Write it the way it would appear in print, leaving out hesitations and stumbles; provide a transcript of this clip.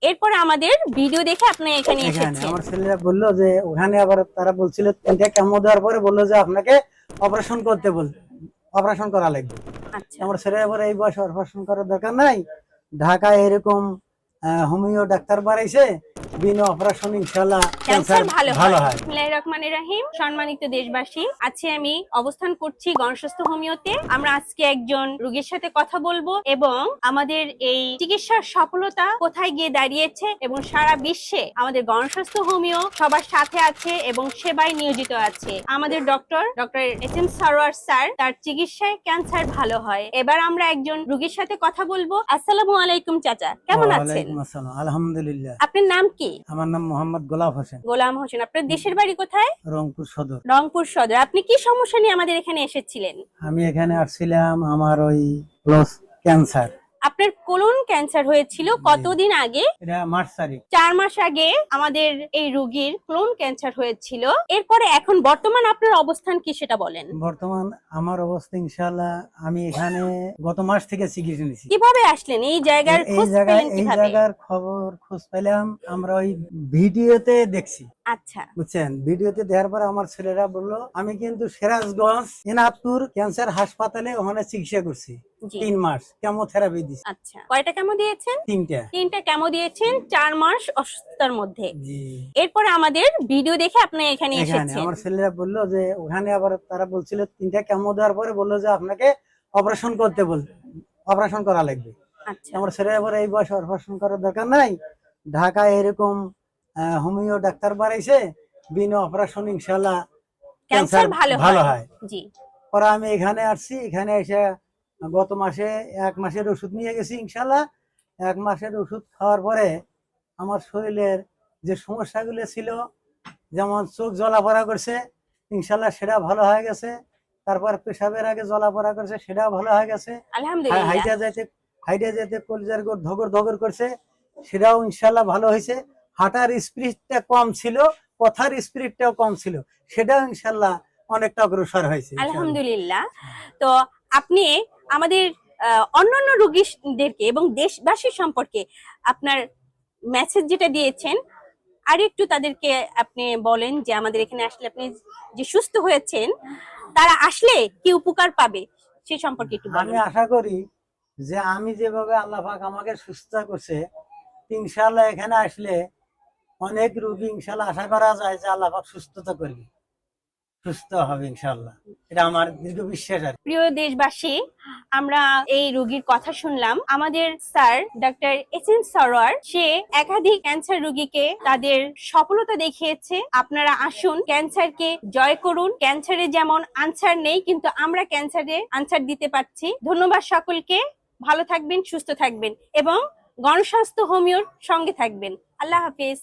এরপরে আমাদের ভিডিও দেখে আপনি এখানে এখানে এসেছেন। আমার ছেলেরা বললো যে ওখানে আবার তারা বলছিল 3টা কেমো দেওয়ার পরে বললো যে আপনাকে অপারেশন করতে অপারেশন করা লাগবে। আচ্ছা, আমার ছেলে আবার এই বয়সে অপারেশন করার দরকার নাই, ঢাকায় এরকম হোমিও ডাক্তার বাড়াইছে, বিনা অপারেশন ইনশাআল্লাহ ক্যান্সার ভালো ভালো হয়। হয়। বিসমিল্লাহির রহমানির রহিম। সম্মানিত দেশবাসী, আজকে আমি অবস্থান করছি গণস্বাস্থ্য হোমিওতে। আমরা আজকে একজন রোগীর সাথে কথা বলবো এবং আমাদের এই চিকিৎসার সফলতা কোথায় গিয়ে দাঁড়িয়েছে এবং সারা বিশ্বে আমাদের গণস্বাস্থ্য হোমিও সবার সাথে আছে এবং সেবায় নিয়োজিত আছে। আমাদের doctor S M Sarwar sir, তার চিকিৎসায় ক্যান্সার ভালো হয়। এবার আমরা একজন রোগীর সাথে কথা বলবো। আসসালামু আলাইকুম চাচা, কেমন আছেন? ওয়ালাইকুম আসসালাম, আলহামদুলিল্লাহ। আপনার নাম কি? আমার নাম মোহাম্মদ গোলাপ হোসেন, গোলাম হোসেন। আপনার দেশের বাড়ি কোথায়? রংপুর সদর। রংপুর সদর। আপনি কি সমস্যা নিয়ে আমাদের এখানে এসেছিলেন? আমি এখানে আসছিলাম আমার ওই ক্যান্সার, আপনার কোলন ক্যান্সার হয়েছিল কতদিন আগে? এটা মার্চ তারিখ। 4 মাস আগে আমাদের এই রোগীর কোলন ক্যান্সার হয়েছিল। এরপরে এখন বর্তমান আপনার অবস্থান কি সেটা বলেন। বর্তমান আমার অবস্থা ইনশাআল্লাহ, আমি এখানে গত মাস থেকে চিকিৎসা নিছি। কিভাবে আসলেন এই জায়গার এই খোঁজ জায়গায় পেলেন এই কিভাবে? জায়গার খোঁজ পেলাম আমরা ওই ভিডিওতে দেখছি, আচ্ছা, বুঝছেন। ভিডিওতে দেওয়ার পরে আমার ছেলেরা বললো, আমি কিন্তু সিরাজগঞ্জ এনাদপুর ক্যান্সার হাসপাতালে ওখানে চিকিৎসা করছি জি। 3 মাস কেমোথেরাপি দিছি। আচ্ছা, কয়টা কেমো দিয়েছেন? 3টা। 3টা কেমো দিয়েছেন 4 মাস অসুস্থতার মধ্যে। জি। এরপরে আমাদের ভিডিও দেখে আপনি এখানে এখানে এসেছেন। আমার ছেলেরা বললো যে ওখানে আবার তারা বলছিল 3টা কেমো দেওয়ার পরে বললো যে আপনাকে অপারেশন অপারেশন করা লাগবে। আচ্ছা, আমার ছেলে আবার এই বয়সে অপারেশন করার দরকার নাই, ঢাকায় এরকম হোমিও ডাক্তার বাড়াইছে, বিনা অপারেশন ইনশাআল্লাহ ক্যান্সার ভালো হয়। হয়। জি। পরে আমি এখানে আসছি, এখানে এসে গত মাসে 1 মাসের ওষুধ নিয়ে গেছি ইনশাআল্লাহ। 1 মাসের ওষুধ খাওয়ার পরে আমার শরীরের যে সমস্যাগুলো ছিল, যেমন চোখ জ্বলাপড়া করছে, ইনশাআল্লাহ সেটা ভালো হয়ে গেছে। তারপর পেশাবের আগে জ্বলাপড়া করছে, সেটাও ভালো হয়ে গেছে। আলহামদুলিল্লাহ। হাইটা যাইতে কলিজার গোড় ধগর ধগর করছে, সেটাও ইনশাআল্লাহ ভালো হয়েছে। হাঁটার স্পিডটা কম ছিল, কথার স্পিডটাও কম ছিল, সেটাও ইনশাআল্লাহ অনেকটা অগ্রসর হয়েছে ইনশাআল্লাহ। আলহামদুলিল্লাহ। তো আপনি আমাদের অন্যান্য রোগীদেরকে এবং দেশবাসী সম্পর্কে আপনার মেসেজ যেটা দিয়েছেন, আর একটু তাদেরকে আপনি বলেন যে আমাদের এখানে আসলে আপনি যে সুস্থ হয়েছেন, তারা আসলে কি উপকার পাবে সে সম্পর্কে একটু আমি বলেন। আশা করি যে আমি যেভাবে আল্লাহ পাক আমাকে সুস্থ করছে, ইনশাআল্লাহ এখানে আসলে অনেক রোগী ইনশাআল্লাহ আশা করা যায় যে আল্লাহ পাক সুস্থতা করবে, সুস্থ হবে ইনশাআল্লাহ। এটা আমার দৃঢ় বিশ্বাস আর কি। প্রিয় দেশবাসী, আমরা এই রোগীর কথা শুনলাম। আমাদের sir doctor S M Sarwar, সে একাধিক ক্যান্সার রোগীকে তাদের সফলতা দেখিয়েছে। আপনারা আসুন, ক্যান্সারকে জয় করুন। ক্যান্সারে যেমন আনসার নেই, কিন্তু আমরা ক্যান্সারে আনসার দিতে পারছি। ধন্যবাদ সকলকে। ভালো থাকবেন, সুস্থ থাকবেন এবং গণস্বাস্থ্য হোমিওর সঙ্গে থাকবেন। আল্লাহ হাফেজ।